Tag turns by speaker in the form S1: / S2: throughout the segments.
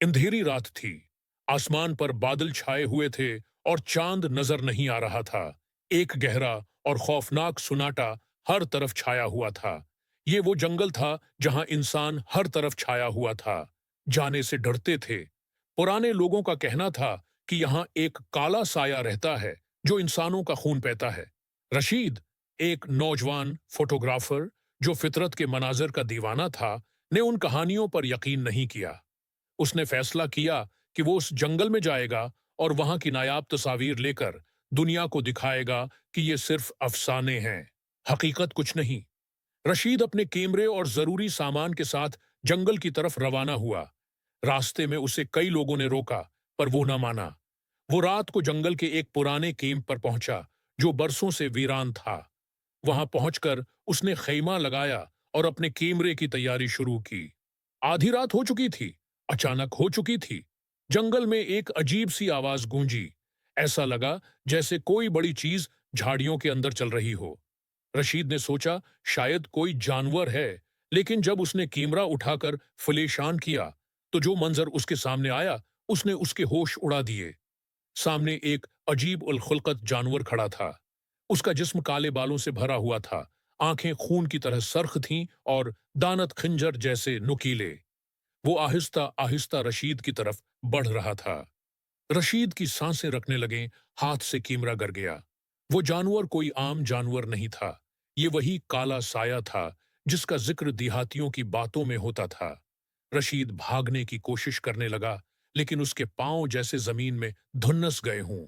S1: अंधेरी रात थी। आसमान पर बादल छाए हुए थे और चांद नजर नहीं आ रहा था। एक गहरा और खौफनाक सुनाटा हर तरफ छाया हुआ था। ये वो जंगल था जहां इंसान हर तरफ छाया हुआ था, जाने से डरते थे। पुराने लोगों का कहना था कि यहाँ एक काला साया रहता है जो इंसानों का खून पीता है। रशीद, एक नौजवान फोटोग्राफर जो फितरत के मनाजर का दीवाना था, ने उन कहानियों पर यकीन नहीं किया। उसने फैसला किया कि वो उस जंगल में जाएगा और वहां की नायाब तस्वीर लेकर दुनिया को दिखाएगा कि ये सिर्फ अफसाने हैं, हकीकत कुछ नहीं। रशीद अपने कैमरे और जरूरी सामान के साथ जंगल की तरफ रवाना हुआ। रास्ते में उसे कई लोगों ने रोका, पर वो न माना। वो रात को जंगल के एक पुराने कैंप पर पहुंचा जो बरसों से वीरान था। वहां पहुंचकर उसने खैमा लगाया और अपने कैमरे की तैयारी शुरू की। आधी रात हो चुकी थी, अचानक हो चुकी थी। जंगल में एक अजीब सी आवाज गूंजी। ऐसा लगा जैसे कोई बड़ी चीज झाड़ियों के अंदर चल रही हो। रशीद ने सोचा शायद कोई जानवर है, लेकिन जब उसने कैमरा उठाकर फलेशान किया, तो जो मंजर उसके सामने आया, उसने उसके होश उड़ा दिए। सामने एक अजीब उल खुल्कत जानवर खड़ा था। उसका जिस्म काले बालों से भरा हुआ था, आंखें खून की तरह सर्ख थीं और दानत खंजर जैसे नुकीले। वो आहिस्ता आहिस्ता रशीद की तरफ बढ़ रहा था। रशीद की सांसें रखने लगे, हाथ से कैमरा गिर गया। वो जानवर कोई आम जानवर नहीं था। ये वही काला साया था जिसका जिक्र देहातियों की बातों में होता था। रशीद भागने की कोशिश करने लगा, लेकिन उसके पांव जैसे जमीन में धुन्नस गए हों।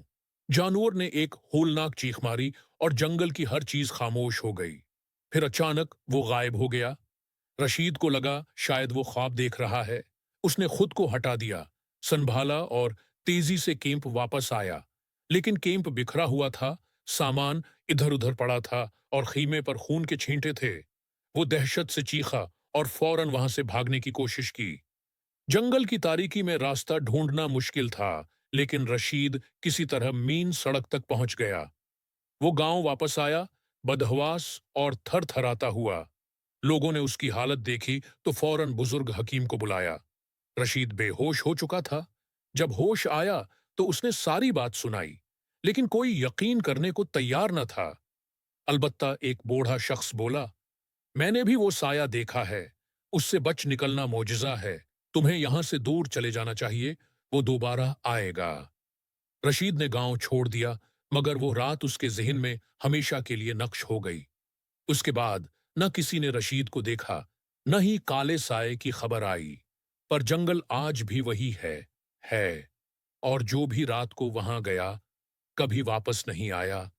S1: जानवर ने एक होलनाक चीख मारी और जंगल की हर चीज खामोश हो गई। फिर अचानक वो गायब हो गया। रशीद को लगा शायद वो ख्वाब देख रहा है। उसने खुद को हटा दिया, संभाला और तेजी से कैंप वापस आया। लेकिन कैंप बिखरा हुआ था, सामान इधर-उधर पड़ा था और खीमे पर खून के छींटे थे। वो दहशत से चीखा और फौरन वहां से भागने की कोशिश की। जंगल की तारीकी में रास्ता ढूंढना मुश्किल था, लेकिन रशीद किसी तरह मीन सड़क तक पहुंच गया। वो गांव वापस आया, बदहवास और थरथराता हुआ। लोगों ने उसकी हालत देखी तो फौरन बुजुर्ग हकीम को बुलाया। रशीद बेहोश हो चुका था। जब होश आया तो उसने सारी बात सुनाई, लेकिन कोई यकीन करने को तैयार न था। अलबत्ता एक बूढ़ा शख्स बोला, मैंने भी वो साया देखा है। उससे बच निकलना मोजिजा है। तुम्हें यहां से दूर चले जाना चाहिए, वो दोबारा आएगा। रशीद ने गांव छोड़ दिया, मगर वो रात उसके जहन में हमेशा के लिए नक्श हो गई। उसके बाद न किसी ने रशीद को देखा, न ही काले साए की खबर आई। पर जंगल आज भी वही है, और जो भी रात को वहां गया, कभी वापस नहीं आया।